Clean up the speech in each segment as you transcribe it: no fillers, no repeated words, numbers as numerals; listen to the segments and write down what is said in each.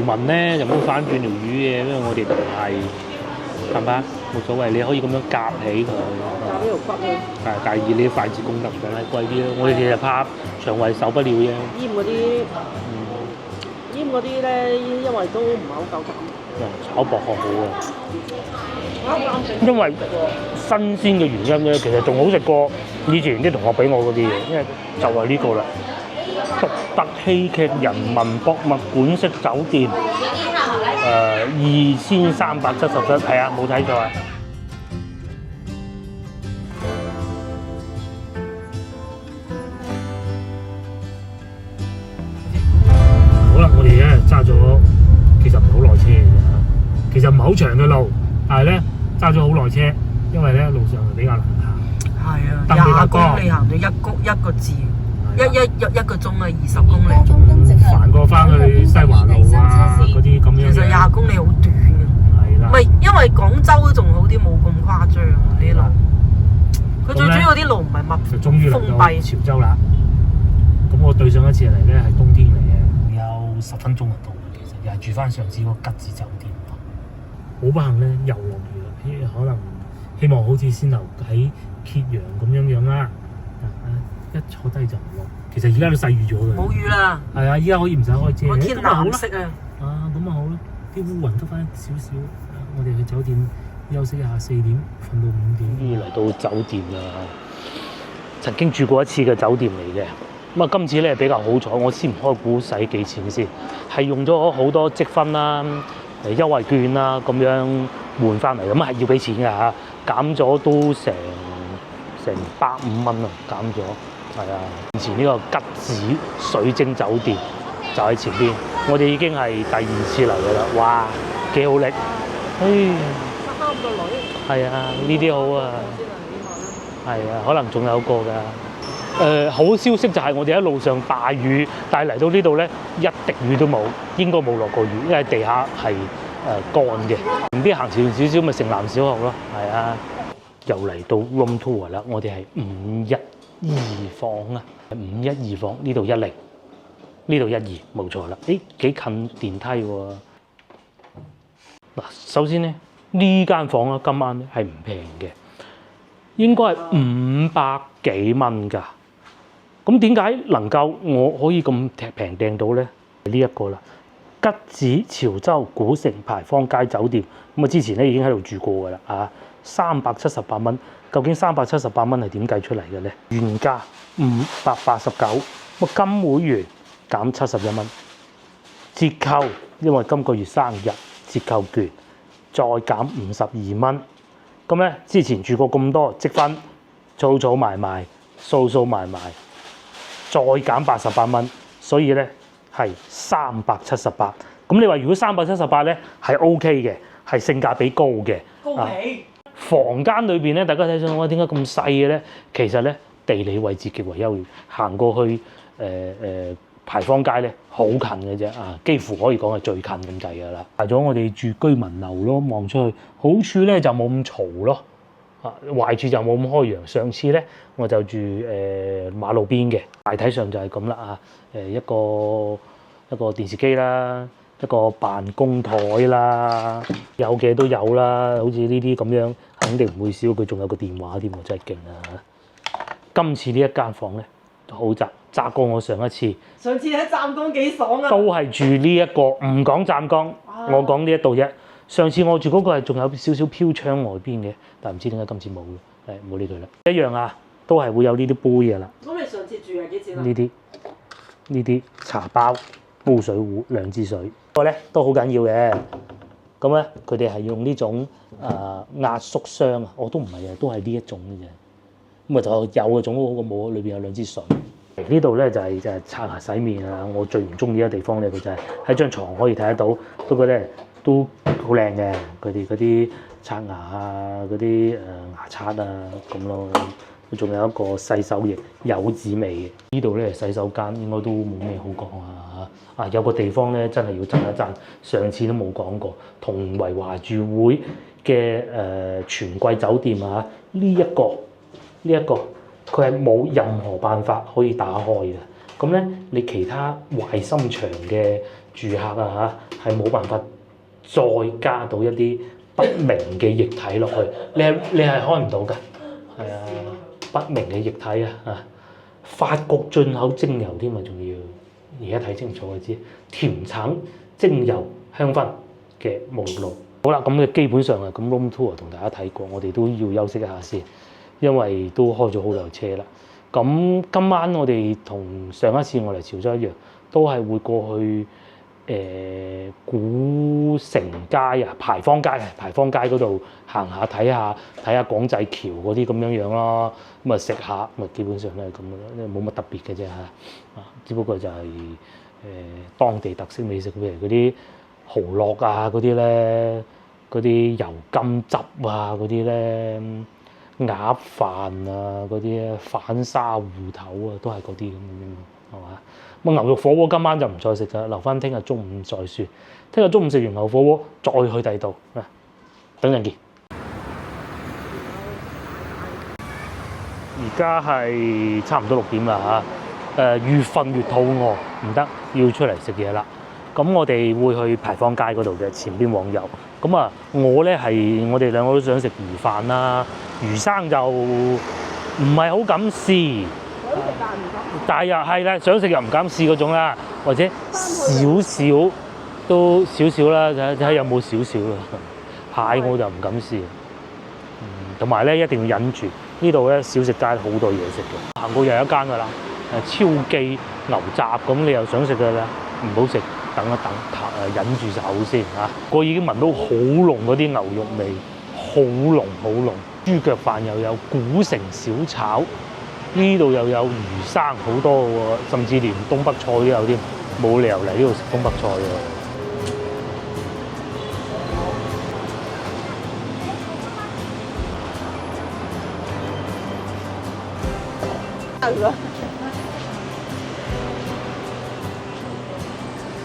問咧就唔好反轉條魚嘅，因為我哋唔係係嘛，冇所謂，你可以咁樣夾起佢。夾呢條骨咯。係，但係以你筷子功能梗係貴啲咯。我哋其實怕腸胃受不了啫。醃嗰啲咧，因為都唔係好夠膽。炒薄殼好啊，因為新鮮嘅原因咧，其實仲好食過以前啲同學俾我嗰啲嘢，因為就係呢個啦。獨特戲劇人民博物館式酒店，2377，係啊，冇睇錯啊！好啦，我哋咧揸咗，其實唔係好耐車嘅啫，其實唔係好長嘅路，但係咧揸咗好耐車，因為咧路上係比較難行。係啊，20公里行咗一個字。一個鐘啊，20公里，煩過翻去西華路啊嗰啲咁樣。其實20公里好短嘅。係啦。唔係，因為廣州都仲好啲，冇咁誇張啲路。佢最主要啲路唔係密，就終於嚟到潮州啦。咁我對上一次嚟咧係冬天嚟嘅，有10分鐘就到。其實又係住翻上次嗰個吉字酒店。好不幸咧，又落雨啦。可能希望好似先頭喺揭陽咁樣啦。一坐低就唔落，其實而家都細雨咗嘅。冇雨啦。係啊，依家可以唔使開遮。個天藍色啊！咁啊好啦，啲烏雲得翻少少。我哋去酒店休息一下，4點瞓到5點。嚟到酒店啦，曾經住過一次嘅酒店嚟嘅。咁啊，今次咧比較好彩，我先唔開估使幾錢先，係用咗好多積分啦、優惠券啦咁樣換翻嚟，咁係要俾錢㗎嚇，減咗都成150蚊啊，減咗。係啊，以前呢個吉子水晶酒店就喺前邊，我哋已經係第2次嚟㗎啦。哇，幾好力！啱個女。係啊，呢啲好啊。係啊，可能仲有個㗎。好消息就係我哋喺路上大雨，但係嚟到呢度咧一滴雨都冇，應該冇落過雨，因為地下係乾嘅。唔知行前少少咪城南小學咯。係啊，又嚟到 room tour 啦，我哋係512房啊，512房呢度10，呢度12，冇錯啦。幾近電梯喎。嗱，首先咧呢間房咧今晚咧係唔平嘅，應該係500幾蚊㗎。咁點解能夠我可以咁平訂到咧？呢一個啦，吉子潮州古城牌坊街酒店。咁啊，之前咧已經喺度住過㗎啦啊，378蚊。究竟378蚊係點計出嚟嘅咧？原價589，咁金會員減71蚊，折扣因為今個月生日折扣券再減52蚊。咁咧之前住過咁多積分，儲埋埋，數埋埋，再減88蚊，所以咧係378。咁你話如果378咧係 OK 嘅，係性價比高嘅。高比。房間裏邊咧，大家睇上我點解咁細嘅咧？其實咧地理位置極為優越，行過去牌坊街咧好近嘅啫啊，幾乎可以講係最近咁滯噶啦。除咗我哋住居民樓咯，望出去好處咧就冇咁嘈咯，啊壞處就冇咁開揚。上次咧我就住馬路邊嘅，大體上就係咁啦啊，一個電視機啦。一個辦公台啦，有嘅都有啦，好似呢啲咁樣，肯定唔會少。佢仲有個電話添喎，真係勁啊！今次呢一間房咧好窄過我上一次。上次喺湛江幾爽啊！都係住呢一個，唔講湛江，我講呢一度啫。上次我住嗰個係仲有少少飄窗外邊嘅，但係唔知點解今次冇嘅，冇理佢啦。一樣啊，都係會有呢啲杯嘅啦。咁你上次住係幾錢啊？呢啲茶包、煲水壺、兩支水。個咧都好緊要嘅，咁咧佢哋係用呢種壓縮箱啊，我都唔係啊，都係呢一種嘅啫。咁啊就有嘅種好過冇，裏邊有兩支水。呢度咧就係刷牙洗面啊，我最唔中意嘅地方咧，佢就係喺張床可以睇得到，不過咧都好靚嘅，佢哋嗰啲刷牙啊，嗰啲牙刷啊咁咯。仲有一個洗手液，柚子味嘅。呢度咧洗手間應該都冇咩好講啊！有個地方咧真係要讚一讚，上次都冇講過，同維華住會嘅全季酒店啊，呢一個佢係冇任何辦法可以打開嘅。咁咧你其他壞心腸嘅住客啊嚇係冇辦法再加到一啲不明嘅液體落去，你係開唔到㗎，係啊，不明嘅液體啊，法國進口精油添啊，仲要而家睇清楚就知，甜橙精油香薰嘅沐浴露。好啦，咁嘅基本上啊，咁 room tour 同大家睇過，我哋都要休息一下先，因為都開咗好耐車啦。咁今晚我哋同上一次我嚟潮州一樣，都係會過去古城街啊、牌坊街嗰度行下睇下廣濟橋嗰啲咁樣樣啦。咁啊食下，咁啊基本上都係咁嘅啦，冇乜特別嘅啫嚇。啊，只不過就係當地特色美食，譬如嗰啲蠔烙啊嗰啲咧，嗰啲油甘汁啊嗰啲咧。鴨飯啊，嗰啲反沙芋頭啊，都係嗰啲咁樣，係嘛？咁牛肉火鍋今晚就唔再食啦，留翻聽日中午再算。聽日中午食完牛火鍋，再去第二度啊！等陣見。而家係差唔多6點啦嚇，越瞓越肚餓，唔得，要出嚟食嘢啦。咁我哋會去牌坊街嗰度嘅前邊往右。咁啊，我哋兩個都想食魚飯啦，魚生就唔係好敢試，但係又係啦，想食又唔敢試嗰種啦，或者少少啦，睇下有冇少少啦。蟹我就唔敢試，同埋咧一定要忍住。呢度咧小食街好多嘢食嘅，行過又有一間㗎啦，超記牛雜咁，你又想食嘅啦，唔好食。等一等，忍住手先嚇。我已經聞到好濃嗰啲牛肉味，好濃好濃。豬腳飯又有，古城小炒，呢度又有魚生好多喎，甚至連東北菜都有添。冇理由嚟呢度食東北菜喎。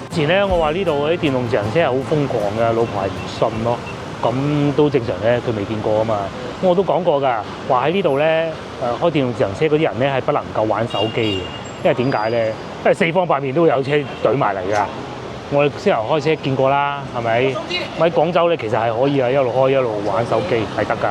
之前咧，我話呢度嗰啲電動自行車係好瘋狂嘅，老婆係唔信咯。咁都正常咧，佢未見過啊嘛。我都講過㗎，話喺呢度咧，開電動自行車嗰啲人咧係不能夠玩手機嘅，因為點解咧？因為四方八面都有車懟埋嚟㗎。我哋先頭開車見過啦，係咪？喺廣州咧，其實係可以啊，一路開一路玩手機係得㗎。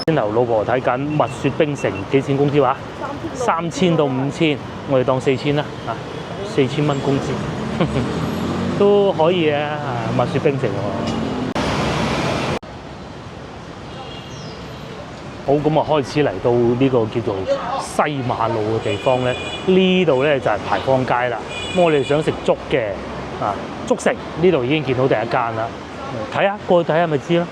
先頭老婆睇緊蜜雪冰城幾錢工資話？3000到5000，我哋當4000啦嚇，4000蚊工資都可以嘅。蜜雪冰城喎。好，咁啊開始嚟到呢個叫做西馬路嘅地方咧，呢度咧就係牌坊街啦。咁我哋想食粥嘅粥城呢度已經見到第一間啦，睇下過去睇下咪知咯。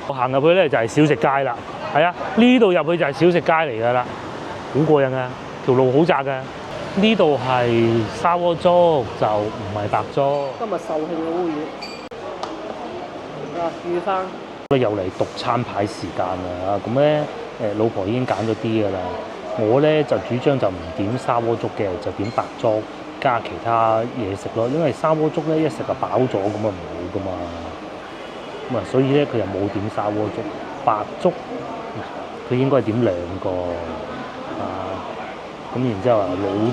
我行入去咧就係小食街啦，係啊，呢度入去就係小食街嚟㗎啦，好過癮啊！條路好窄㗎。呢度係砂鍋粥，就唔係白粥。今日售罄嘅烏魚，魚飯。又嚟讀餐牌時間啦，咁咧老婆已經揀咗啲㗎啦。我咧就主張就唔點砂鍋粥嘅，就點白粥加其他嘢食咯。因為砂鍋粥咧一食就飽咗，咁啊唔好㗎嘛。咁啊，所以咧佢又冇點砂鍋粥，白粥佢應該點2個咁然之後老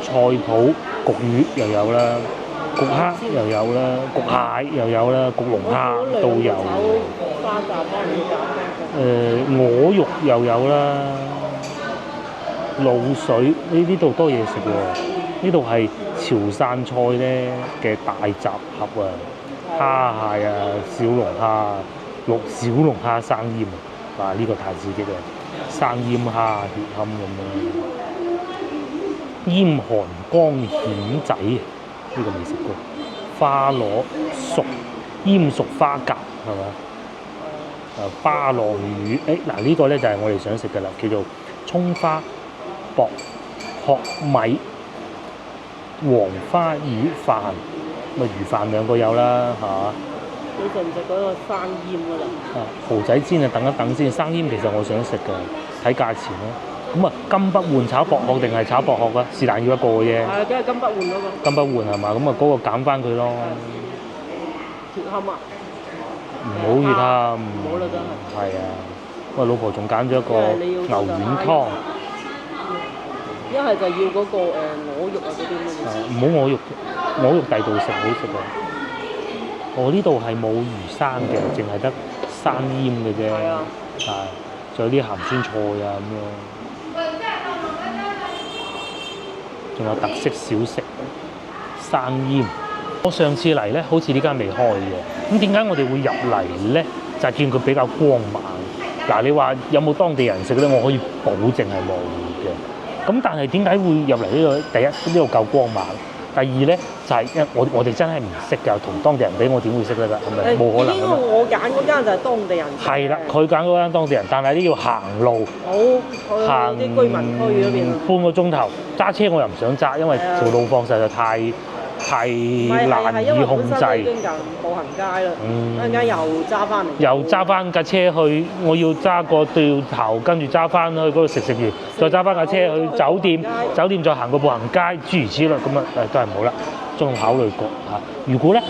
菜譜焗魚又有啦，焗蝦又有啦，焗蟹又有啦，焗龍蝦都有。鵝肉又有啦，滷水呢度多嘢食喎。呢度係潮汕菜咧嘅大集合啊！蝦蟹啊，小龍蝦生醃啊！呢個太刺激啦！生醃蝦血堪咁樣，醃寒江蜆仔呢個未食過。花螺熟醃熟花甲係嘛？巴浪魚嗱呢個咧就係我哋想食嘅啦，叫做葱花薄殼米黃花魚飯。咁啊魚飯2個有啦嚇。你食唔食嗰個生醃㗎啦？蠔仔煎啊，等一等先。生醃其實我想食嘅，睇價錢咯。咁啊，金不換炒薄殼定係炒薄殼啊？是但要一個嘅啫。係，梗係金不換嗰個。金不換係嘛？咁啊，嗰個減翻佢咯。血堪啊！唔好血堪。唔好啦，真係。係啊，我老婆仲揀咗一個牛丸湯，一係就要嗰個鵝肉啊嗰啲咁嘅。唔好鵝肉，鵝肉第度食好食啊！我呢度係冇魚生嘅，淨係得生醃嘅啫。係啊，係，仲有啲鹹酸菜啊咁樣，仲有特色小食生醃。我上次嚟咧，好似呢間未開嘅，咁點解我哋會入嚟咧？就係見佢比較光猛。嗱，你話有冇當地人食咧？我可以保證係冇嘅。咁但係點解會入嚟呢度？第一，呢度夠光猛。第二咧就係因為我哋真係唔識㗎，同當地人比，我點會識得㗎？係咪冇可能㗎嘛？我揀嗰間就係當地人。係啦，佢揀嗰間當地人，但係呢要行路，行啲居民區嗰邊。半個鐘頭，揸車我又唔想揸，因為條路況實在太難以控制。已經行步行街啦，一陣間又揸翻嚟。又揸翻架車去，我要揸個掉頭，跟住揸翻去嗰度食完，再揸翻架車去酒店，酒店再行個步行街，諸如此類，咁啊都係唔好啦。仲考慮過嚇，如果咧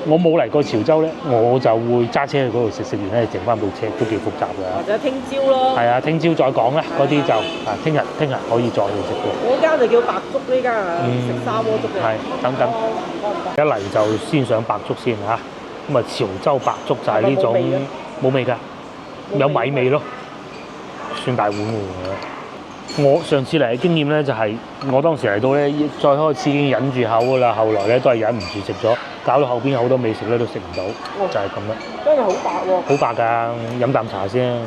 我冇嚟過潮州咧，我就會揸車去嗰度食完咧，剩翻部車都幾複雜㗎。或者聽朝咯。係啊，聽朝再講啦，嗰啲就聽日可以再去食嘅。嗰間就叫白粥呢間啊，食砂鍋粥嘅。係，等等。一嚟就先上白粥先嚇，咁啊潮州白粥就係呢種冇味㗎，有米味咯，算大碗喎。我上次嚟嘅經驗咧就係，我當時嚟到咧，再開始已經忍住口㗎啦，後來咧都係忍唔住食咗，搞到後邊有好多美食咧都食唔到，就係咁啦。真係好白喎！好白㗎，飲啖茶先。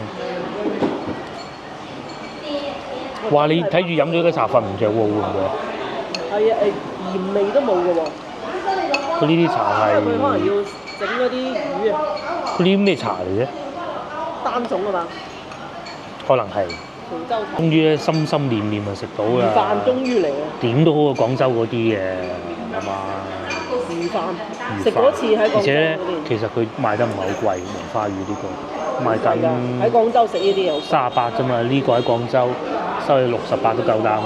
哇！你睇住飲咗啲茶瞓唔着喎，會唔會？係啊，鹽味都冇㗎喎。佢呢啲茶係。佢可能要整嗰啲魚啊。佢呢啲咩茶嚟啫？單種啊嘛。可能係。潮州茶。終於咧，心心念念就食到啦。魚飯終於嚟啦。點都好過廣州嗰啲嘅，係嘛？魚飯。食過一次喺廣州嗰邊。而且咧，其實佢賣得唔係好貴，黃花魚呢個賣緊。喺廣州食呢啲又。38啫嘛，呢個喺廣州收你68都夠膽啊！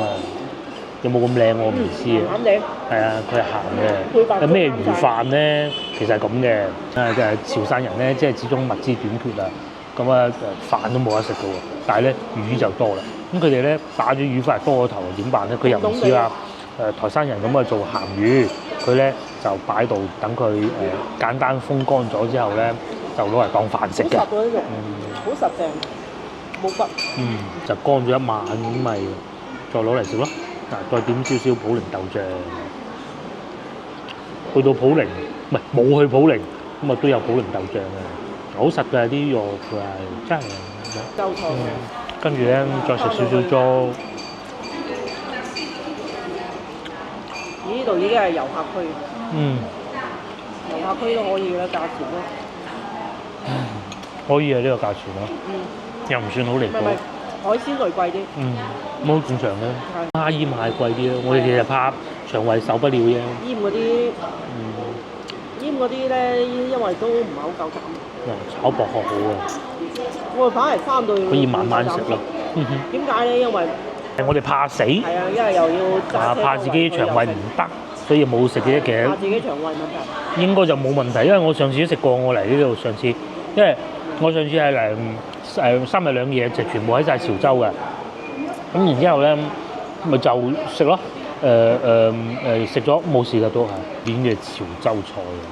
有冇咁靚我唔知啊。鹹靚。係啊，佢係鹹嘅。有咩魚飯咧？其實係咁嘅，潮汕人咧，即係始終物資短缺啊。咁啊飯都冇得食嘅喎，但係咧魚就多啦。咁佢哋咧打咗魚翻嚟多個頭，點辦咧？佢又唔似話台山人咁啊做鹹魚，佢咧就擺度等佢簡單風乾咗之後咧，就攞嚟當飯食嘅。好實嗰啲肉，好實淨，冇骨。就乾咗一晚咁咪再攞嚟食咯。嗱，再點少少普寧豆醬，去到普寧唔係冇去普寧，咁啊都有普寧豆醬嘅，好實嘅啲肉佢係真係。夠菜。跟住咧再食少少粥。呢度已經係遊客區。遊客區都可以啦，價錢咯。可以啊，呢個價錢咯。又唔算好離譜。海鮮類貴啲。冇正常嘅。蝦煙蟹貴啲咯，我哋其實怕腸胃受不了啫。煙嗰啲。煙嗰啲咧，因為都唔係好夠膽。炒薄殼好啊！我哋反而翻到可以慢慢食咯。點解咧？因為我哋怕死。係啊，因為又要怕自己腸胃唔得，所以冇食嘅。其實怕自己腸胃問題。應該就冇問題，因為我上次都食過，我嚟呢度上次，因為我上次係嚟3日2夜，就全部喺晒潮州嘅。咁然之後咧，咪就食咯。食咗冇事㗎都係點嘅潮州菜嚟嘅。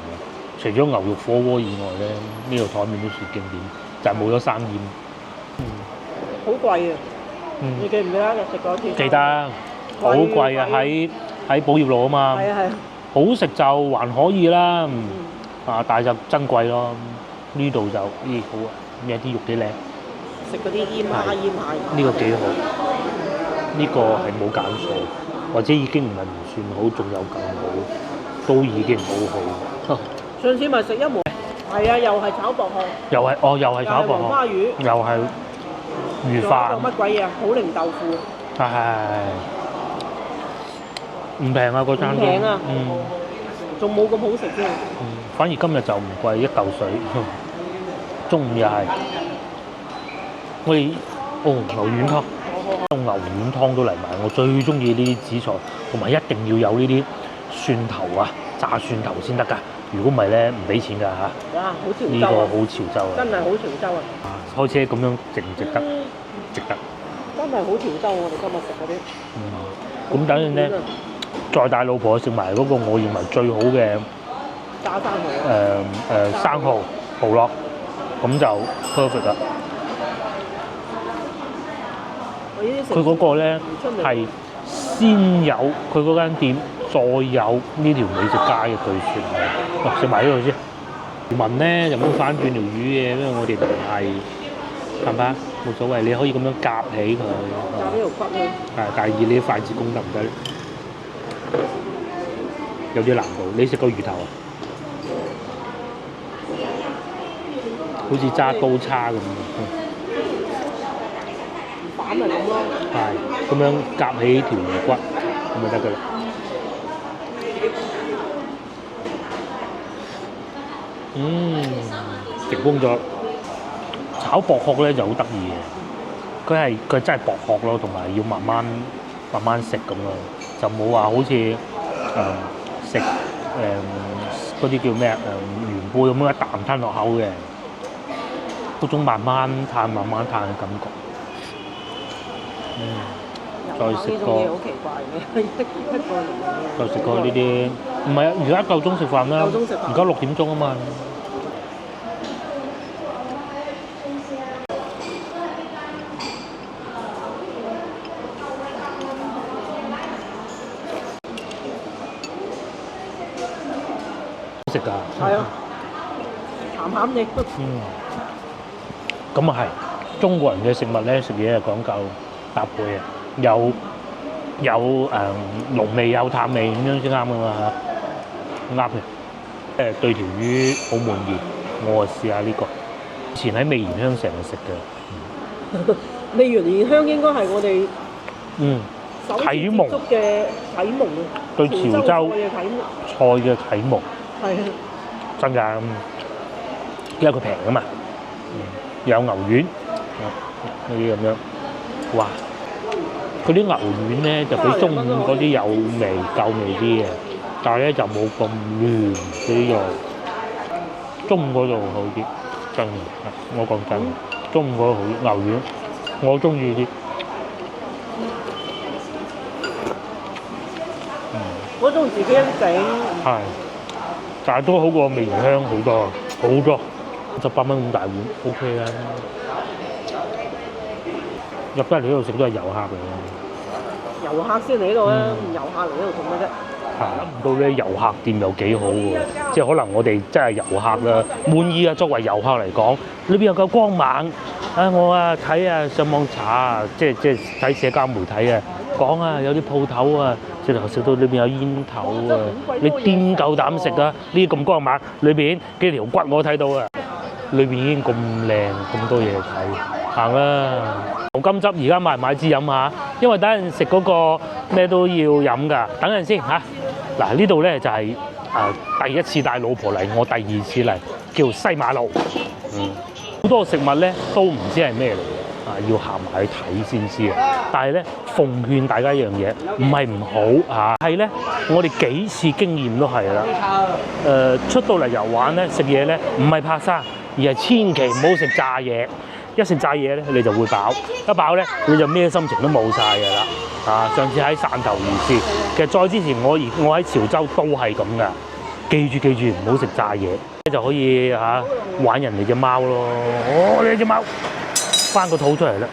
除咗牛肉火鍋以外咧，呢個台面都算經典，就係冇咗生醃。好貴啊！你記唔記得食過一次？記得，好貴啊！喺寶業路啊嘛。係啊係。好食就還可以啦，但係就珍貴咯。呢度就好啊，有啲肉幾靚。食嗰啲醃蝦醃蟹。呢個幾好，呢個係冇揀錯，或者已經唔係唔算好，仲有更好，都已經好好。上次咪食一門，係啊，又係炒薄殼，又係炒薄殼，黃花魚，又係魚飯，乜鬼嘢？普寧豆腐，係唔平啊嗰餐都，唔平啊，仲冇咁好食添。反而今日就唔貴，一嚿水。中午又係，我哋牛丸湯，牛丸湯都嚟埋，我最中意呢啲紫菜，同埋一定要有呢啲蒜頭啊，炸蒜頭先得㗎。如果唔係咧，唔俾錢㗎嚇。哇！好潮州啊！呢個好潮州啊！真係好潮州啊！開車咁樣值唔值得？值得。真係好潮州，我哋今日食嗰啲。咁等陣咧，再帶老婆食埋嗰個我認為最好嘅炸生蠔。生蠔蠔落，咁就 perfect 啦。佢嗰個咧係先有佢嗰間店，再有呢條美食街嘅對説。食埋呢度先。問咧就冇反轉條魚嘅，因為我哋唔係嘛，冇所謂，你可以咁樣夾起佢。夾呢條骨咧。係，但係以你啲筷子功得唔得咧？有啲難度。你食過魚頭啊？好似揸刀叉咁。反咪咁咯。係，咁樣夾起條魚骨咁就得㗎啦。成功咗。炒薄殼咧就好得意嘅，佢真係薄殼咯，同埋要慢慢食咁咯，就冇話好似食嗰啲叫咩元貝咁樣一啖吞落口嘅，嗰種慢慢嘆嘅感覺。再食個好奇怪嘅，再食個呢啲，唔係啊！而家夠鐘食飯啦，而家6點鐘啊嘛。食㗎，係啊，鹹地。咁啊係，中國人嘅食物咧食嘢係講究搭配嘅，有濃味有淡味咁樣先啱㗎嘛嚇，啱嘅。對條魚好滿意，我試下呢個。以前喺味賢香成日食嘅。味賢香應該係我哋啟蒙嘅啟蒙啊，對潮州菜嘅啟蒙。係啊，真㗎，因為佢平啊嘛，有牛丸，呢啲咁樣，哇！嗰啲牛丸咧就比中午嗰啲有味夠味啲嘅，但係咧就冇咁嫩嗰啲肉，中午嗰度好啲，真嘅，我講真，中午嗰度好啲牛丸，我中意啲。嗰種自己整。係。但係都好過味賢香好多好多，18蚊咁大碗 OK 啦。入得嚟呢度食都係遊客嚟嘅。遊客先嚟呢度啦，遊客嚟呢度做咩啫？諗唔到咧遊客店又幾好喎，即係可能我哋真係遊客啦，滿意啊！作為遊客嚟講，裏邊又夠光猛我睇上網查啊，即係睇社交媒體啊，講啊有啲鋪頭啊。直頭食到裏邊有煙頭啊！你點夠膽食啊？呢啲咁光猛，裏邊幾條骨我睇到啊！裏邊已經咁靚，咁多嘢睇，行啦！牛金汁而家買唔買支飲下？因為等陣食嗰個咩都要飲㗎。等陣先嚇。嗱呢度咧就係第一次帶老婆嚟，我第二次嚟，叫西馬路。好多食物咧都唔知係咩嚟嘅。要行埋去睇先知啊！但係咧，奉勸大家一樣嘢，唔係唔好嚇，係咧，我哋幾次經驗都係啦。出到嚟遊玩咧，食嘢咧，唔係怕生，而係千祈唔好食炸嘢。一食炸嘢咧，你就會飽，一飽咧，你就咩心情都冇晒㗎啦。上次喺汕頭如是，其實再之前我喺潮州都係咁噶。記住唔好食炸嘢，就可以玩人哋隻貓咯。你隻貓！翻個肚出嚟啦！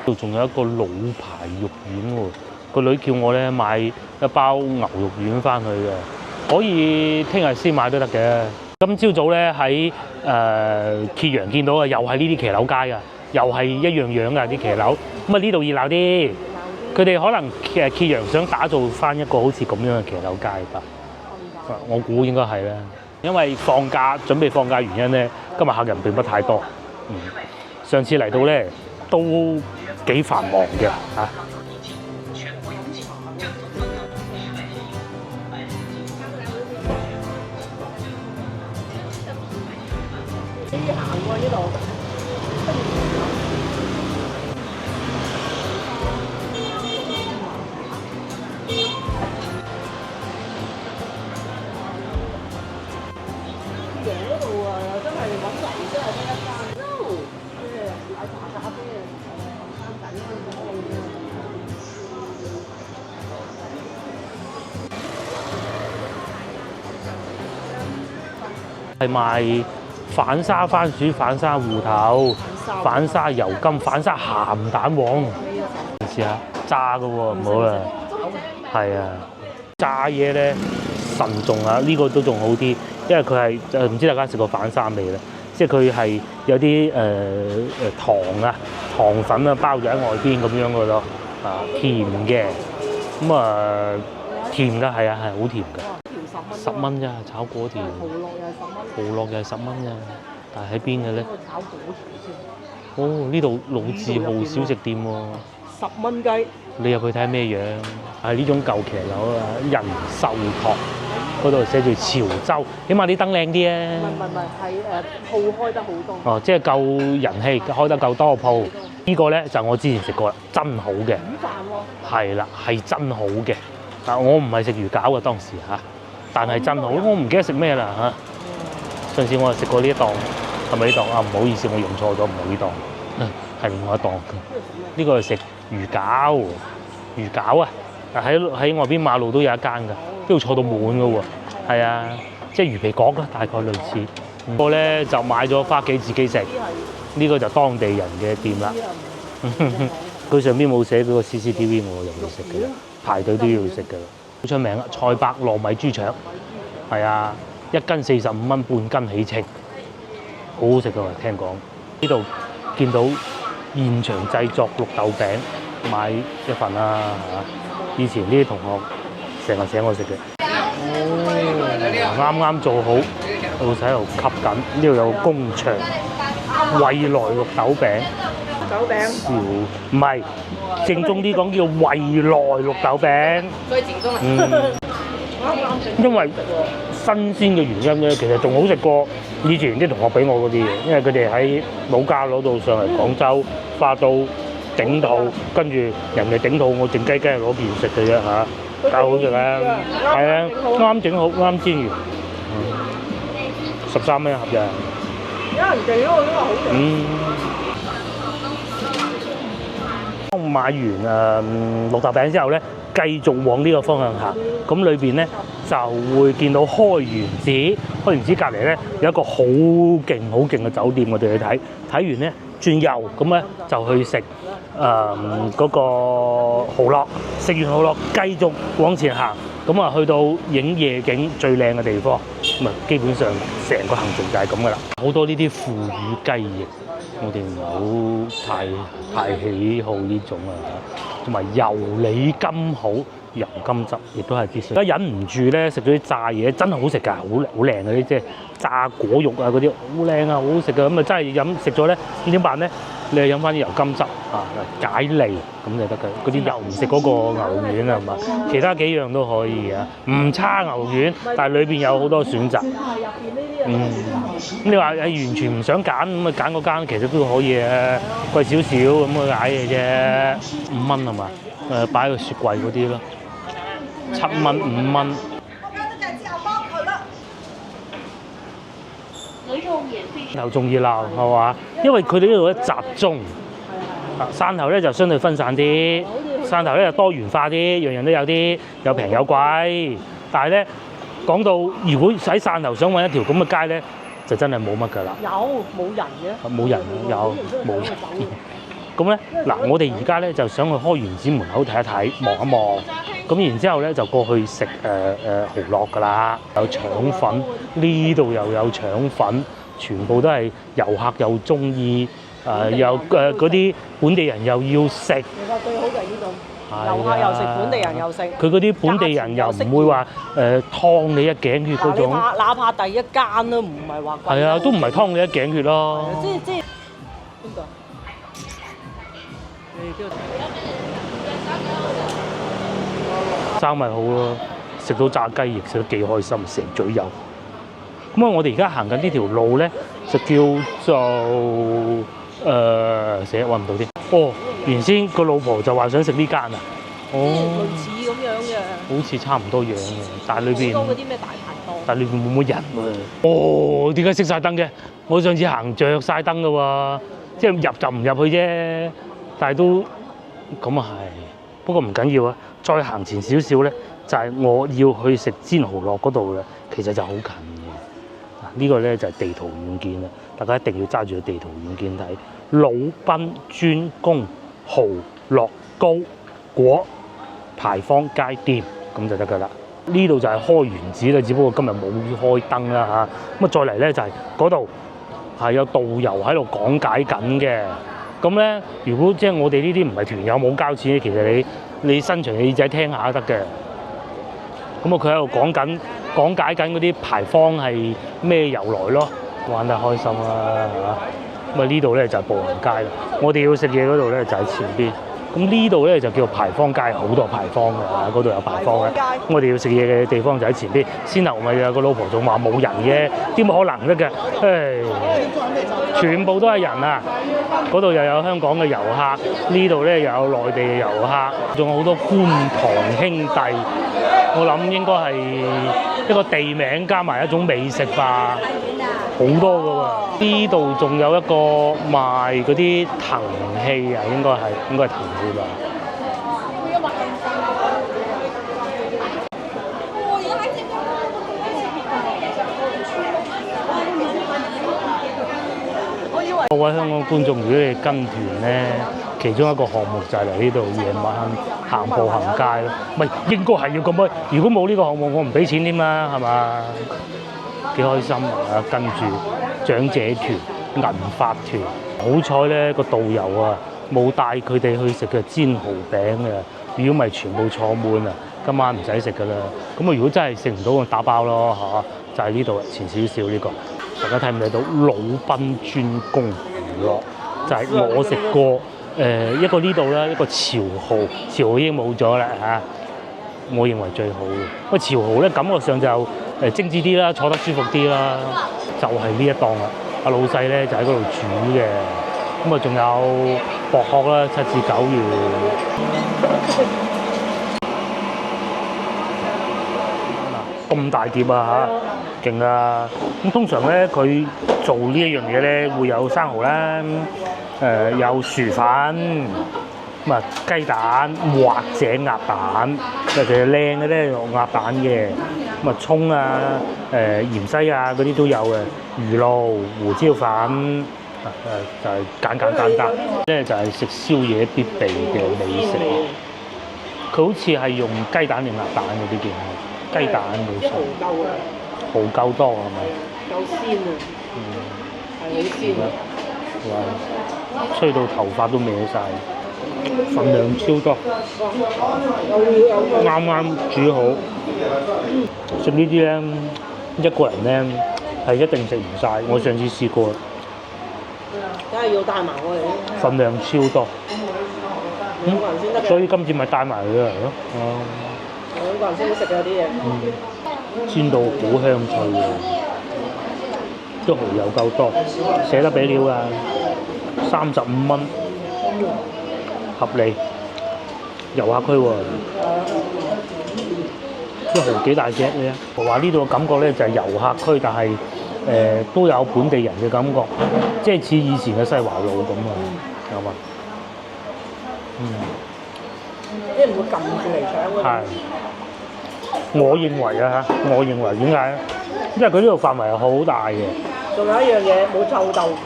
度仲有一個老牌肉丸喎，個女叫我咧買一包牛肉丸翻去嘅，可以聽日先買都得嘅。今朝早咧喺揭陽見到啊，又係呢啲騎樓街㗎，又係一樣樣㗎啲騎樓。咁啊呢度熱鬧啲，佢哋可能揭陽想打造翻一個好似咁樣嘅騎樓街吧。我估應該係啦，因為準備放假原因咧，今日客人並不太多。上次嚟到咧都幾繁忙嘅嚇。行過呢度。嗰度真係揾嚟真係得一間。奶茶咖啡，3緊係賣反沙番薯、反沙芋頭、反沙油甘、反沙鹹蛋黃。試下炸嘅喎，唔好啦。係啊，炸嘢咧慎重啊！呢個都仲好啲，因為佢係唔知大家食過反沙未咧？即係佢係有啲糖粉啊包咗喺外邊咁樣嘅咯，甜嘅，咁甜㗎，係啊係好甜㗎。10蚊咋，炒果條。蠔烙又係10蚊咋，但係喺邊嘅咧？炒果條先。哦，呢度老字號小食店喎。10蚊雞。你入去睇下咩樣？係呢種舊騎樓啊，仁壽堂嗰度寫住潮州，起碼啲燈靚啲啊。唔係，係鋪開得好多。哦，即係夠人氣，開得夠多鋪。呢個咧就我之前食過啦，真好嘅。魚飯喎。係啦，係真好嘅。但我唔係食魚餃嘅當時嚇，但係真好。我唔記得食咩啦嚇。上次我係食過呢一檔，係咪呢檔啊？唔好意思，我用錯咗，唔係呢檔，係另外一檔。呢個係食魚餃啊！喺外邊馬路都有一間㗎，呢度坐到滿㗎喎。係啊，即係魚皮角啦，大概類似。我咧就買咗返屋企自己食，呢個就當地人嘅店啦。佢上邊冇寫嗰個 CCTV， 我又冇食嘅，排隊都要食㗎啦。好出名啊！菜百糯米豬腸，係啊，1斤45蚊，半斤起稱，好好食㗎喎！聽講呢度見到現場製作綠豆餅，買一份啦嚇。以前呢啲同學成日請我食嘅。哦，啱啱做好，老細喺度吸緊。呢度有工場惠來綠豆餅。豆餅？唔係，正宗啲講叫惠來綠豆餅。最正宗因為新鮮嘅原因咧，其實仲好食過以前啲同學俾我嗰啲嘢，因為佢哋喺老家攞到上嚟廣州花都整套，跟住人哋整套，我靜雞雞係攞件食嘅啫嚇，夠好食啊！係啊，啱整好，啱煎完，13蚊一盒咋。有人整喎，呢個好食。買完綠豆餅之後咧，繼續往呢個方向行，咁裏邊咧就會見到開元寺。開元寺隔離咧有一個好勁嘅酒店，我哋去睇。睇完咧轉右，咁咧就去食嗰個蠔烙。食完蠔烙繼續往前行，咁啊去到影夜景最靚嘅地方。咁啊基本上成個行程就係咁噶啦。好多呢啲腐乳雞翼。我哋唔好太喜好呢種啊，同埋油梨甘蠔、油甘汁亦都係必須。而家忍唔住咧，食咗啲炸嘢真係好食㗎，好靚嗰啲，即係炸果肉啊嗰啲，好靚啊，好好食㗎。咁啊真係食咗咧，點辦咧？你係飲翻啲油甘汁啊，解膩咁就得㗎。嗰啲又唔食嗰個牛丸啊，係嘛？其他幾樣都可以啊，唔差牛丸，但係裏邊有好多選擇。咁你話完全唔想揀咁啊，揀嗰間其實都可以嘅，貴少少咁嘅解嘅啫，5蚊係嘛？擺喺個雪櫃嗰啲咯，7蚊5蚊。又仲熱鬧係嘛？因為佢哋呢度咧集中，汕頭咧就相對分散啲，汕頭咧就多元化啲，樣樣都有啲，有平有貴。但係咧講到如果喺汕頭想揾一條咁嘅街咧，就真係冇乜㗎啦。有冇人嘅？冇人，有冇人？咁咧嗱，我哋而家咧就想去開元寺門口睇一睇，望一望。咁然之後咧就過去食蠔烙㗎啦，有腸粉，呢度又有腸粉，全部都係遊客又中意，又嗰啲本地人又要食。其實最好就係呢度，遊客又食，本地人又食。佢嗰啲本地人又唔會話劏你一頸血嗰種。哪怕第一間都唔係話貴。係啊，都唔係劏你一頸血咯。即係邊個？生咪好咯，食到炸雞翼食得幾開心，成嘴油。咁啊，我哋而家行緊呢條路咧，就叫做成日揾唔到啲。哦，原先個老婆就話想食呢間啊。哦，類似咁樣嘅。好似差唔多樣嘅，但係裏邊。好多嗰啲咩大排檔。但係裏邊冇乜人喎。哦，點解熄晒燈嘅？我上次行着晒燈嘅喎，即係入就唔入去啫。但係都咁啊係，不過唔緊要啊。再行前少少咧，就係我要去食煎蠔烙嗰度咧，其實就好近嘅。呢個咧就係地圖軟件啦，大家一定要揸住個地圖軟件睇。魯賓專供蠔樂糕果牌坊街店咁就得㗎啦。呢度就係開原址啦，只不過今日冇開燈啦嚇。咁啊再嚟咧就係嗰度係有導遊喺度講解緊嘅。咁咧，如果即係我哋呢啲唔係團友冇交錢，其實你伸長耳仔聽下都得嘅。咁啊，佢喺度講解緊嗰啲牌坊係咩由來咯，玩得開心啦嚇。咁啊呢度咧就係步行街啦，我哋要食嘢嗰度咧就喺前邊。咁呢度咧就叫牌坊街，好多牌坊嘅，嗰度有牌坊嘅。我哋要食嘢嘅地方就喺前邊。先頭咪有個老婆仲話冇人嘅，點可能得嘅？全部都係人啊！嗰度又有香港嘅遊客，呢度咧又有內地嘅遊客，仲有好多觀塘兄弟。我諗應該係一個地名加埋一種美食吧，好多㗎喎。呢度仲有一個賣嗰啲藤器啊，應該係藤器吧。各位香港觀眾，如果你跟團咧，其中一個項目就係嚟呢度夜晚行步行街咯。唔係應該係要咁樣，如果冇呢個項目，我唔俾錢添啦，係嘛？幾開心啊！跟住長者團、銀髮團，好彩咧個導遊啊冇帶佢哋去食嘅煎蠔餅啊，如果唔係全部坐滿啊，今晚唔使食噶啦。咁啊，如果真係食唔到，就打包咯嚇，就係呢度前少少呢個。大家睇唔睇到魯賓專供娛樂？就係、是、我食過一個呢度啦，一個潮豪已經冇咗啦嚇。我認為最好嘅，不過潮豪咧感覺上就精緻啲啦，坐得舒服啲啦。就係、是、呢一檔啦，阿老細咧就喺嗰度煮嘅。咁啊，仲有薄殼啦，7至9元。咁大碟啊嚇，勁啊！咁通常咧佢做呢一樣嘢咧會有生蠔啦，有薯粉，咁啊雞蛋或者鴨蛋，其實靚嘅咧用鴨蛋嘅，咁啊葱啊、芫茜啊嗰啲都有嘅，魚露、胡椒粉，就係簡單咧就係食宵夜必備嘅美食。佢好似係用雞蛋定鴨蛋嗰啲嘅。雞蛋冇錯，蠔夠多係咪？夠鮮啊！係好鮮啊！哇！吹到頭髮都歪晒，份量超多，啱啱煮好。食呢啲咧，一個人咧係一定食唔晒。我上次試過，梗係要帶埋我哋。份量超多，所以今次咪帶埋佢嚟咯。兩個人先好食嘅啲嘢，煎到好香脆嘅，啲蠔油夠多，捨得俾料啊，35蚊，合理，遊客區喎，啲蠔幾大隻嘅，我話呢度嘅感覺咧就係遊客區，但係都有本地人嘅感覺，即係似以前嘅西華路咁啊，有嘛？即係唔會撳住嚟搶嗰啲。係，我認為啊嚇，我認為點解咧？因為佢呢度範圍係好大嘅。仲有一樣嘢冇臭豆腐，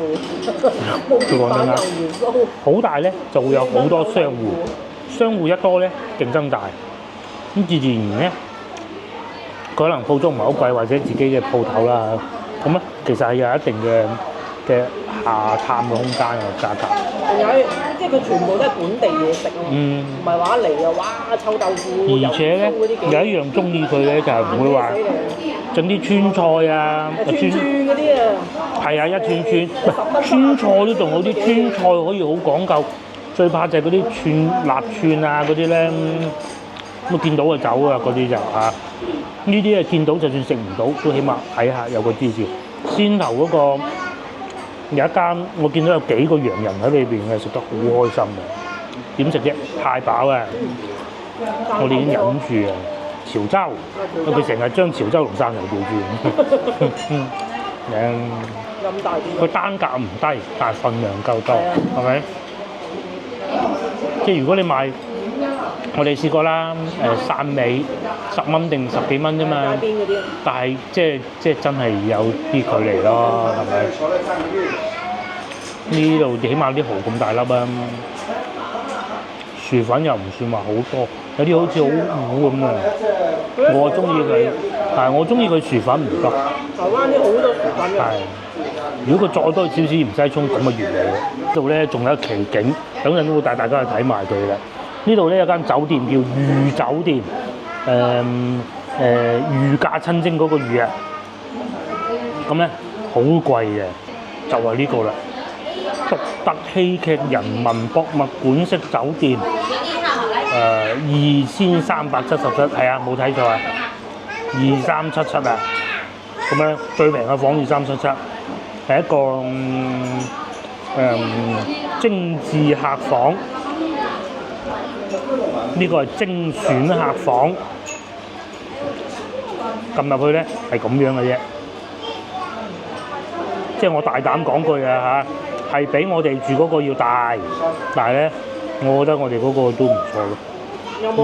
冇鐵板油元酥。好大咧，就會有好多商戶，商戶一多咧，競爭大。咁自然咧，可能鋪租唔係好貴，或者自己嘅鋪頭啦。咁咧，其實係有一定嘅下探嘅空間嘅價格。仲有，即係佢全部都係本地嘢食咯，唔係話嚟啊！哇，臭豆腐、而且咧有一樣中意佢咧，就係唔會話整啲川菜啊，串嗰啲啊，係啊，一串菜都仲好啲，川菜可以好講究。最怕就係嗰啲辣串啊嗰啲咧，咁見到就走啊嗰啲就嚇。呢啲啊見到就算食唔到，都起碼睇下有個支持。先頭嗰個。有一間我見到有幾個洋人喺裏邊嘅，食得好開心嘅。點食啫？太飽啊！我哋已經忍住啊！潮州，佢成日將潮州同汕頭調轉。咁大啲。佢單價唔低，但係份量夠多，係咪？即係如果你買我哋試過啦，汕尾10蚊定10幾蚊啫嘛，街邊嗰啲，但係即係真係有啲距離咯，係咪？呢度起碼啲蠔咁大粒啊，薯粉又唔算話好多，有啲好似好糊咁啊。我中意佢，但係我中意佢薯粉唔多。台灣啲好多薯粉嘅。係，如果佢再多少少芫茜葱咁嘅完美。呢度咧仲有奇景，等陣都會帶大家去睇埋佢嘅。呢度咧有間酒店叫御酒店，御駕親征嗰個御啊，咁咧好貴嘅，就係呢個啦。獨特戲劇人民博物館式酒店，2377，係啊，冇睇錯啊，2377啊，咁樣最平嘅房2377，係一個精緻客房，呢個係精選客房，撳入去咧係咁樣嘅啫，即係我大膽講句啊嚇，係比我哋住嗰個要大，但係咧，我覺得我哋嗰個都唔錯嘅。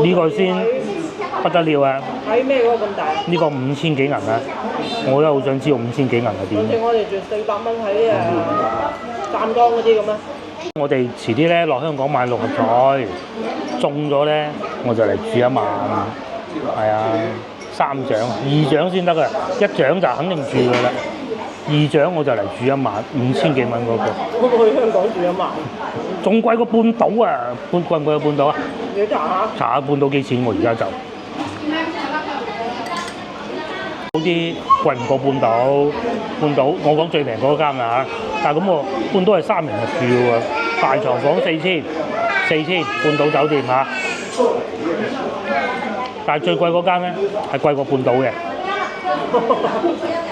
呢個先不得了啊！睇咩嗰個咁大？呢個5000幾銀啊！我都好想知道5000幾銀係點。好似我哋住400蚊喺湛江嗰啲咁啊！我哋遲啲咧落香港買六合彩，中咗咧我就嚟住1晚，係啊，3獎2獎先得㗎，1獎就肯定住㗎啦。2獎我就嚟住1晚，5000幾蚊嗰個。我去香港住1晚，仲貴過半島啊！貴唔貴過半島啊？你查下。查下半島幾錢？我而家就好啲貴唔過半島。半島我講最平嗰間啊嚇，但係咁喎，半島係3人入住喎，大床房4000，半島酒店嚇。但係最貴嗰間咧係貴過半島嘅。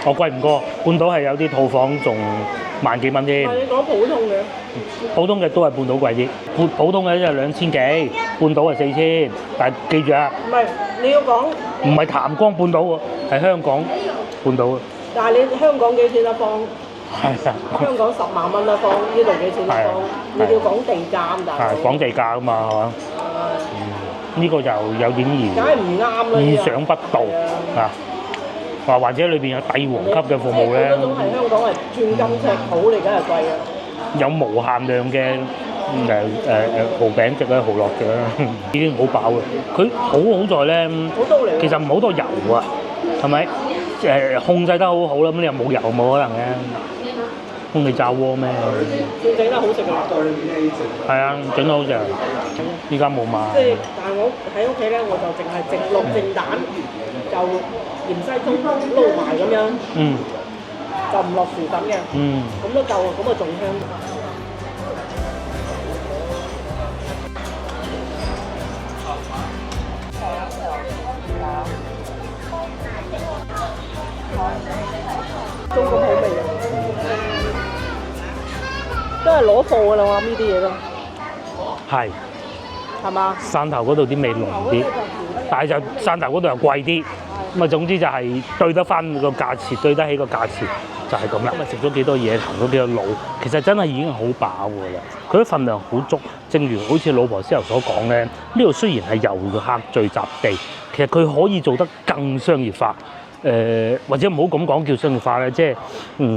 我貴唔過，半島係有啲套房仲萬幾蚊添。但係你講普通嘅，普通嘅都係半島貴啲，普通嘅即係2000幾，半島係4000。但係記住啊，唔係你要講，唔係潭江半島喎，係香港半島。但係你香港幾錢一方？係啊，香港10萬蚊一方，呢度幾錢一方？你要講地價咁大。係講地價㗎嘛，係嘛？呢個就有點梗係唔啱啦，意想不到啊！或者裏邊有帝王級嘅服務咧，嗰種係香港係寸金尺土，你梗係貴啊！有無限量嘅蠔餅食啦、蠔烙食啦，已經好飽啦。佢好在咧，其實唔好多油啊，係咪？控制得好好啦，咁你又冇油冇可能嘅。空氣炸鍋咩？整得好食㗎。係啊，整得好食。依家冇賣。即係，但係我喺屋企咧，我就淨係落淨蛋，就芫茜葱撈埋咁樣。嗯。就唔落薯粉嘅。嗯。咁都夠，咁啊仲香。都咁好味啊！都係攞貨㗎啦，我諗呢啲嘢都係係嘛？汕頭嗰度啲味濃啲，但係就汕頭嗰度又貴啲。咁啊，總之就係對得翻個價錢，對得起個價錢就係咁啦。咁啊，食咗幾多嘢，行咗幾多路，其實真係已經好飽㗎啦。佢啲份量好足，正如好似老婆師頭所講咧，呢度雖然係遊客聚集地，其實佢可以做得更商業化。或者唔好咁講叫商業化咧，即係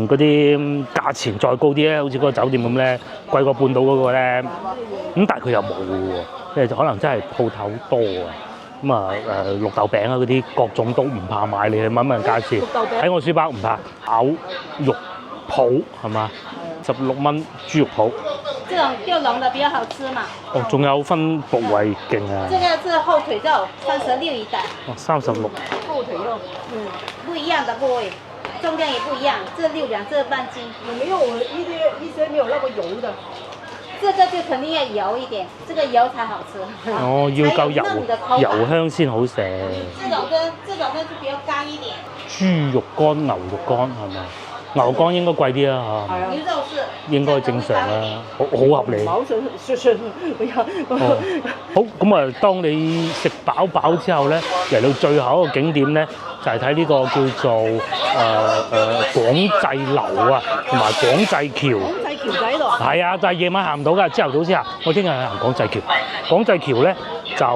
嗰啲價錢再高啲咧，好似嗰個酒店咁咧，貴過半島嗰個咧，咁但係佢又冇喎，即係可能真係鋪頭多啊，咁啊綠豆餅啊嗰啲各種都唔怕買，你去問問價錢，喺我書包唔怕，烤肉脯係嘛，16蚊豬肉脯。這種吊籠的比較好吃嘛。哦，仲有分部位勁啊！這個是後腿肉，36一袋。哦，36。後腿肉，不一樣的部位，重量也不一樣。這6兩，這半斤。沒有一些沒有那個油的。這個就肯定要油一點，這個油才好吃。哦，要夠油香先好食。這種就比較乾一點。豬肉乾、牛肉乾係咪？牛肝應該貴啲啦嚇，牛肉是應該正常啦，好合理。好咁啊，當你食飽之後咧，嚟到最後一個景點咧，就係睇呢個叫做廣濟樓啊，同埋廣濟橋。橋仔度啊？係啊，但係夜晚行唔到㗎，朝頭早先行。我聽日行廣濟橋，廣濟橋咧就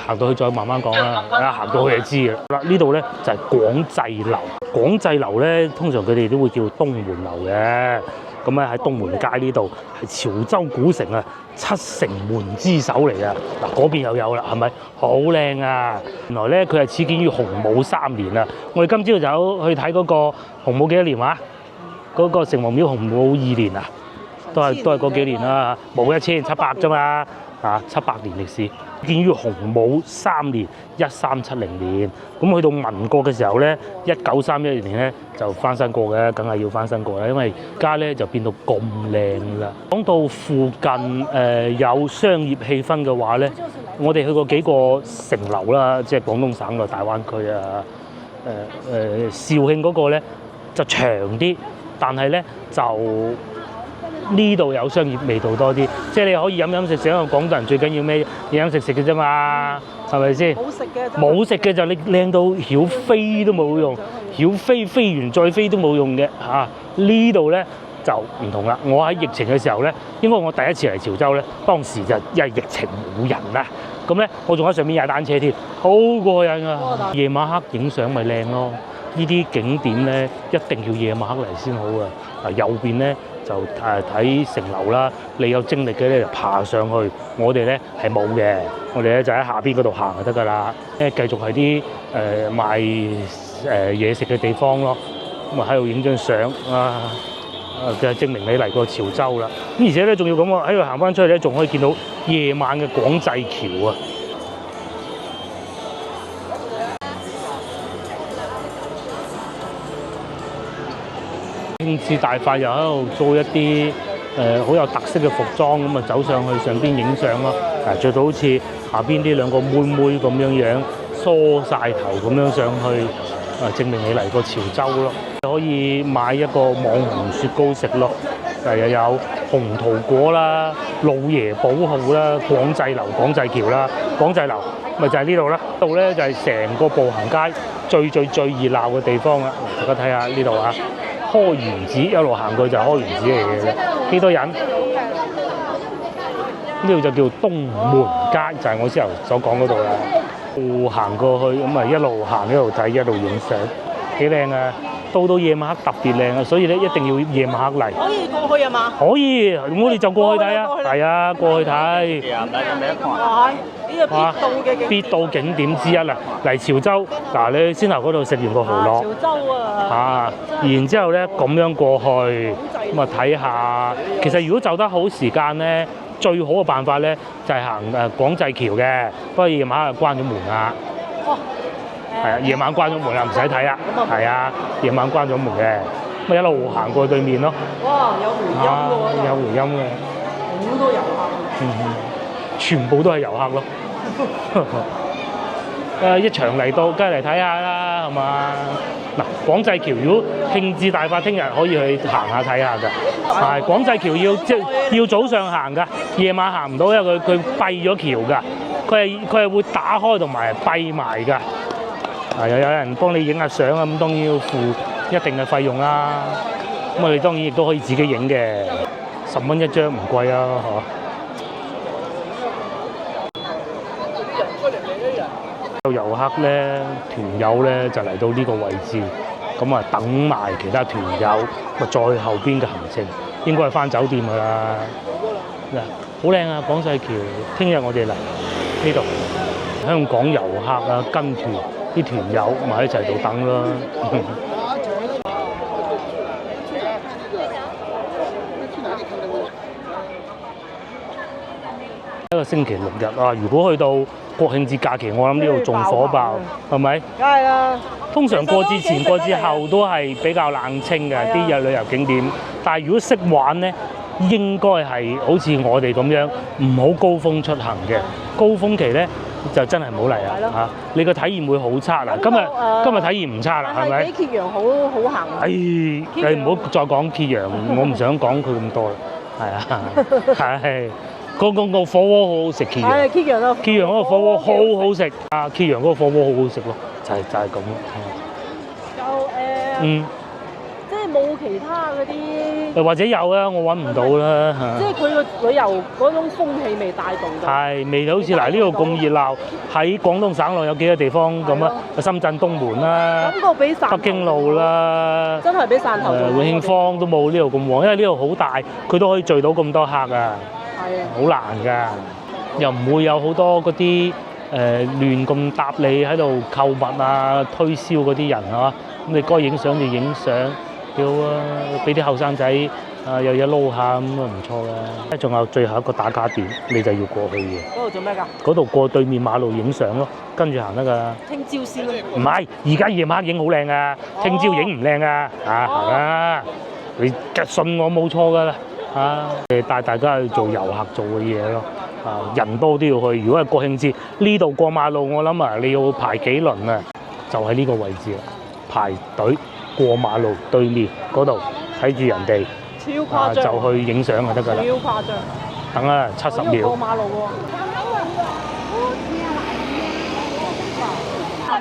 行到去再慢慢講啦。行到去就知㗎啦。呢度咧就係廣濟樓，廣濟樓咧通常佢哋都會叫東門樓嘅。咁咧喺東門街呢度係潮州古城啊，7城門之首嚟啊！嗱，嗰邊又有啦，係咪好靚啊？原來咧佢係始建於洪武3年啊！我哋今朝走去睇嗰個洪武幾多年話？嗰個城隍廟洪武2年啊，都係嗰幾年啦，冇1700啫嘛，700年歷史。建於洪武3年1370年，咁去到民國嘅時候咧，1931年咧就翻新過嘅，梗係要翻新過啦，因為而家咧就變到咁靚啦。講到附近有商業氣氛嘅話咧，我哋去過幾個城樓啦，即係廣東省嘅大灣區啊，肇慶嗰個咧就長啲，但係咧就呢度有商業味道多啲，即係你可以飲食食，因為廣東人最緊要咩飲食嘅啫嘛，係咪先？冇食嘅就你靚到曉飛都冇用，曉飛完再飛都冇用嘅嚇。呢度咧就唔同啦。我喺疫情嘅時候咧，應該我第一次嚟潮州咧，當時就因為疫情冇人啦，咁咧我仲喺上面踩單車添，好過癮啊！夜晚黑影相咪靚咯。呢啲景點咧一定要夜晚黑嚟先好啊！右邊咧就睇城樓啦，你有精力嘅咧就爬上去。我哋咧係冇嘅，我哋咧就喺下邊嗰度行就得㗎啦。繼續係啲賣嘢食嘅地方咯，咁啊喺度影張相啊，就證明你嚟過潮州啦。咁而且咧仲要咁喎，喺度行翻出去咧，仲可以見到夜晚嘅廣濟橋啊！興致大發又喺度做一啲好有特色嘅服裝，咁啊走上去上邊影相咯。着到好似下邊呢兩個妹妹咁樣梳晒頭咁樣上去，證明你嚟過潮州咯。可以買一個網紅雪糕食咯，又有紅桃果啦、老爺寶號啦、廣濟樓、廣濟橋啦、廣濟樓咪就係呢度啦。呢度咧就係成個步行街最熱鬧嘅地方啦。大家睇下呢度啊！開元寺一路行過去就係開元寺嚟嘅啫，幾多人？呢度就叫東門街，就係我之後所講嗰度啦。行過去咁啊，一路行一路睇一路影相，幾靚啊！到夜晚黑特別靚啊，所以咧一定要夜晚黑嚟。可以過去啊嘛？可以，我哋就過去睇啊，係啊，過去睇。呢個必到景點之一啦！嚟潮州嗱，你先頭嗰度食完個蠔螺，潮州啊，然之後咧咁樣過去咁啊睇下。其實如果就得好時間咧，最好嘅辦法咧就係行廣濟橋嘅，不過夜晚就關咗門啦。係啊，夜晚關咗門啦，唔使睇啦。係啊，夜晚關咗門嘅，咁一路行過去對面咯。哇，有回音喎！有回音嘅，好多遊客。全部都係遊客咯。一場嚟到，梗係嚟睇下啦，係嘛？嗱，廣濟橋如果興致大發，聽日可以去行下睇下㗎。係廣濟橋要早上行㗎，夜晚行唔到，因為佢閉咗橋㗎。佢係會打開同埋閉埋㗎。又有人幫你影下相啊，咁當然要付一定嘅費用啦。咁我哋當然亦都可以自己影嘅，10蚊一張唔貴啊，嗬。有遊客咧，團友咧就嚟到呢個位置，咁啊等埋其他團友，咪再後邊嘅行程應該係返酒店㗎啦。嗱，好靚啊！廣濟橋，聽日我哋嚟呢度，香港遊客啊跟團啲團友咪喺一齊度等咯。一個星期6日啊！如果去到國慶節假期，我諗呢度仲火爆，係咪？梗係啦。通常過節前、過節後都係比較冷清嘅啲旅遊景點，但係如果識玩咧，應該係好似我哋咁樣，唔好高峰出行嘅。高峰期咧就真係唔好嚟啦嚇！你個體驗會好差啦。今日體驗唔差啦，係咪？比揭陽好行。你唔好再講揭陽，我唔想講佢咁多啦。係啊，係。個火鍋好好食，揭陽嗰個火鍋好好食啊！揭陽嗰個火鍋好好食咯，就係咁咯。就即係冇其他嗰啲或者有啊，我揾唔到啦嚇。即係佢個旅遊嗰種風氣未帶動到。係未好似嗱呢度咁熱鬧，喺廣東省內有幾個地方咁啊？深圳東門啦，感覺比汕頭北京路啦，真係比汕頭仲永慶坊都冇呢度咁旺，因為呢度好大，佢都可以聚到咁多客啊。係啊，好難㗎，又唔會有好多嗰啲亂咁搭你喺度購物啊、推銷嗰啲人啊。咁你該影相就影相，幾好啊！俾啲後生仔有嘢撈下咁啊，唔錯㗎。仲有最後一個打卡點，你就要過去嘅。嗰度做咩㗎？嗰度過對面馬路影相咯，跟住行得㗎。聽朝先啦。唔係，而家夜晚影好靚啊，聽朝影唔靚啊！行啊！你信我冇錯㗎啦。帶大家去做遊客做嘅嘢咯，人多都要去。如果係國慶節呢度過馬路，我諗你要排幾輪啊？就喺呢個位置啦，排隊過馬路對面嗰度睇住人哋，超誇張，就去影相就得㗎啦。超誇張。等啊，70秒。過馬路喎。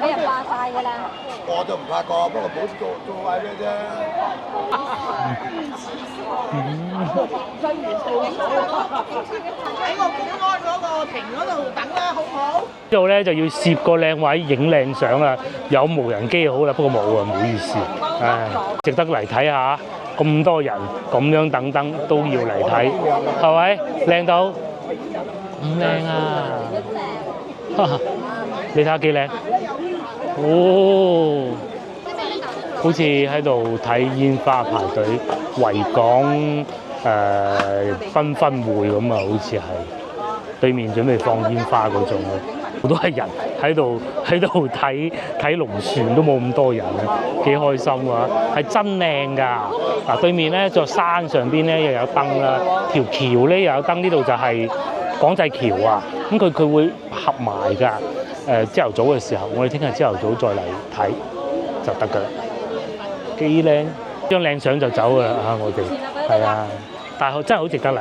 俾人霸晒㗎啦。我就唔怕過，不過冇做壞咩啫。喺個公安嗰個亭嗰度等啦，好唔好？之後咧就要攝個靚位影靚相啊！有無人機好啦，不過冇啊，唔好意思。值得嚟睇下，咁多人咁樣等燈都要嚟睇，係咪？靚到咁靚啊！你睇下幾靚哦！好似喺度睇煙花排隊維港繽紛會咁啊，好似係對面準備放煙花嗰種啊，好多係人喺度睇龍船都冇咁多人啊，幾開心啊！係真靚㗎嗱，對面咧座山上邊咧又有燈啦，條橋咧又有燈，呢度就係廣濟橋啊，咁佢會合埋㗎。朝頭早嘅時候，我哋聽日朝頭早再嚟睇就得㗎啦。幾靚，張靚相就走㗎啦嚇！我哋係啊，但係真係好值得嚟。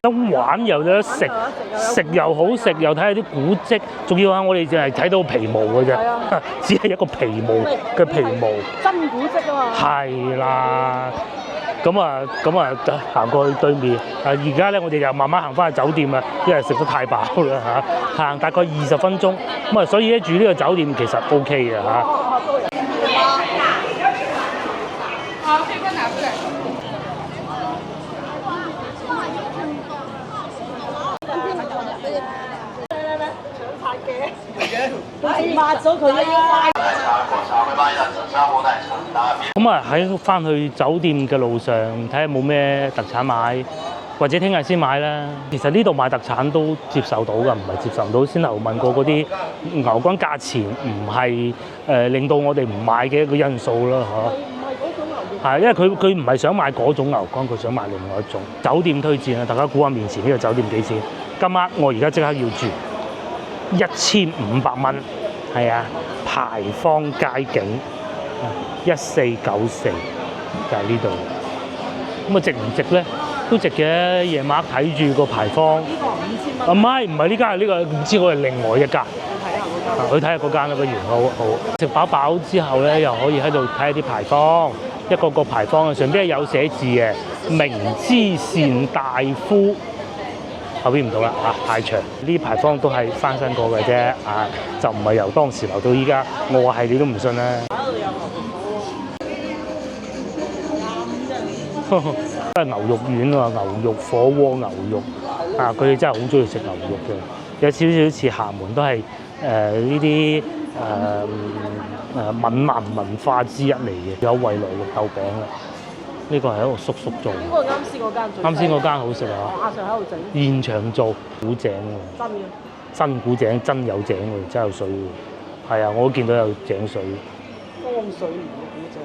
咁玩又有得食，食又好食，又睇下啲古蹟，仲要我哋淨係睇到皮毛㗎啫，只係一個皮毛嘅皮毛。真古蹟啊嘛。係啦。咁啊，行過去對面。而家咧，我哋又慢慢行翻去酒店啊，因為食得太飽啦嚇。行大概20分鐘，咁所以咧住呢個酒店其實 OK 嘅嚇。抹咗佢啦！咁喺翻去酒店嘅路上，睇下冇咩特產買，或者聽日先買啦。其實呢度買特產都接受到㗎，唔係接受唔到。先頭問過嗰啲牛肝價錢唔係令到我哋唔買嘅一個因素啦，嚇。係因為佢唔係想買嗰種牛肝，佢想買另外一種。酒店推薦啊，大家估下面前呢個酒店幾錢？今晚我而家即刻要住1500蚊。係啊，牌坊街景1494就係呢度。咁值唔值咧？都值嘅。夜晚睇住個牌坊。呢個5000蚊。唔係呢間，呢個唔知我係另外一間。去睇下嗰間啦，不如好。食飽飽之後咧，又可以喺度睇下啲牌坊，一個個牌坊上邊係有寫字嘅，明知善大夫。後邊唔到啦太長。呢牌坊都係翻新過嘅啫就唔係由當時留到依家。我係你都唔信啦。都係牛肉丸啊，牛肉火鍋牛肉佢哋真係好中意食牛肉嘅。有少少似廈門，都係呢啲閩南文化之一嚟嘅。有惠來綠豆餅啦。呢個係一個叔叔做。呢個啱先嗰間好食啊！馬上喺度整。現場做古井喎。真嘅。真古井，真有井喎，真有水喎。係啊，我都見到有井水。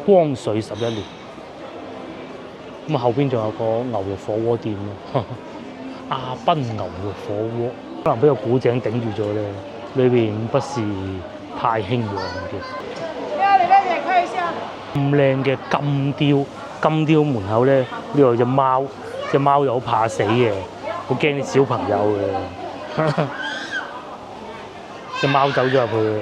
光緒11年。咁後邊仲有個牛肉火鍋店咯，阿賓牛肉火鍋，可能俾個古井頂住咗咧，裏邊不是太興旺嘅。咁靚嘅金雕。金雕門口咧，呢度有隻貓又好怕死嘅，好驚啲小朋友嘅。隻貓走咗入去。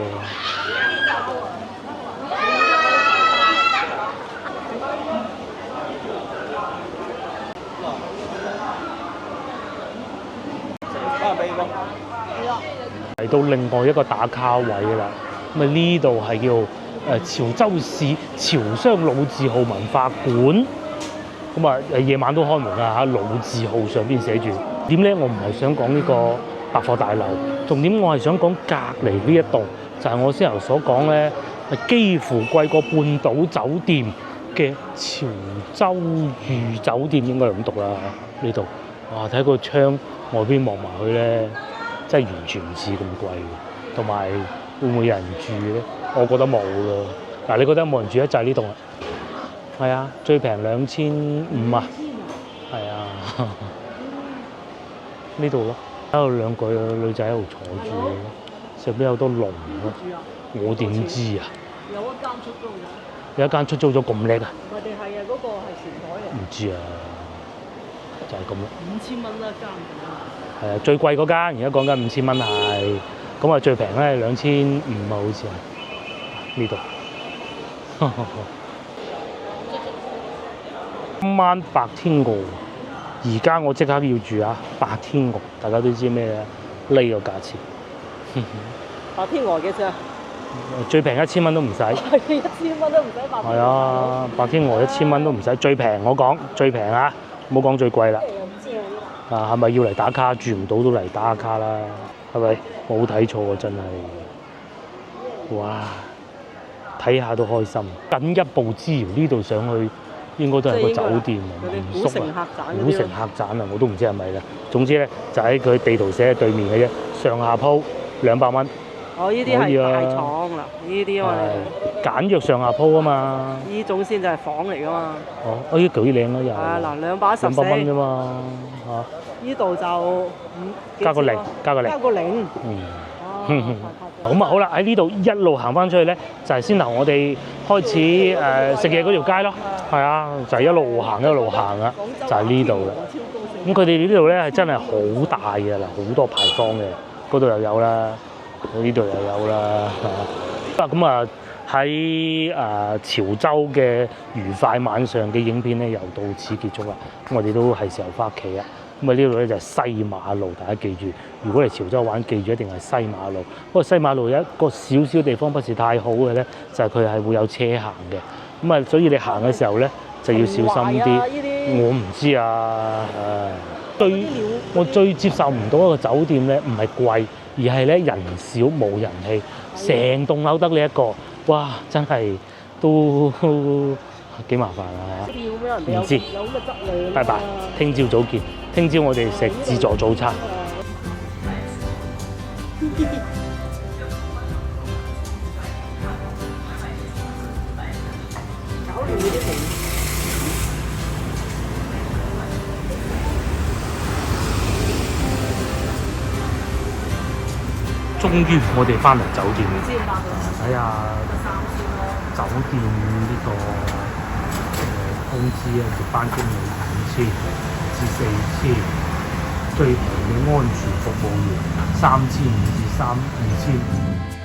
嚟到另外一個打卡位啦，咁啊呢度係叫潮州市潮商老字號文化館，咁啊夜晚都開門啊嚇，老字號上邊寫住點咧？我唔係想講呢個百貨大樓，重點我係想講隔離呢一棟，就係我先頭所講咧，幾乎貴過半島酒店嘅潮州御酒店，應該係咁讀啦呢度。哇！睇個窗外邊望埋去咧〜真係完全唔似咁貴嘅，同埋會唔會有人住咧？我覺得冇咯。嗱，你覺得冇人住咧？就係呢棟啦。係啊，最平2500啊。係啊，呢度咯，喺度兩個女仔喺度坐住，上邊有好多龍咯。我點知啊？有一間出租咗。有一間出租咗咁叻啊？唔係定係啊？嗰個係船台嚟。唔知啊，就係咁咯。5000蚊一間咁啊！係啊，最貴嗰間，而家講緊5000蚊係，咁啊最平咧2500啊，好似係呢度。今晚白天鵝，而家我即刻要住啊！白天鵝，大家都知咩咧？呢個價錢。白天鵝幾錢啊？最平1000蚊都唔使。係1000蚊都唔使白天鵝。係啊，白天鵝1000蚊都唔使，最平我講最平啊，唔好講最貴啦。啊，係咪要嚟打卡？住唔到都嚟打下卡啦，係咪？冇睇錯啊，真係！哇，睇下都開心。緊一步之遙，呢度上去應該都係個酒店啊，民宿啊，古城客棧啊，我都唔知係咪啦。總之咧，就喺佢地圖寫喺對面嘅啫，上下鋪200蚊。哦，呢啲係大廠啦，呢啲我哋簡約上下鋪啊嘛。呢種先就係房嚟噶嘛。哦，呢幾靚咯又。係啊，嗱214蚊啫嘛，嚇。呢度就加個零，加個零。加個零。咁啊好啦，喺呢度一路行翻出去咧，就係先頭我哋開始食嘢嗰條街咯。係啊，就係一路行啊，就係呢度啦。咁佢哋呢度咧係真係好大嘅啦，好多牌坊嘅，嗰度又有啦。呢度又有啦，咁啊喺潮州嘅愉快晚上嘅影片咧，又到此結束啦。咁我哋都係時候翻屋企啦。咁啊呢度咧就係西馬路，大家記住，如果嚟潮州玩，記住一定係西馬路。不過西馬路有一個少少地方不是太好嘅咧，就係佢係會有車行嘅。咁啊，所以你行嘅時候咧就要小心啲。我唔知啊，我最接受唔到一個酒店咧，唔係貴。而係咧人少冇人氣，成棟樓得你一個，哇！真係都幾麻煩啊！唔知，拜拜，聽朝早見。聽朝我哋食自助早餐。終於我哋翻嚟酒店，睇下酒店呢個工資啊，值班經理5000至4000，最平嘅安全服務員3500至2500。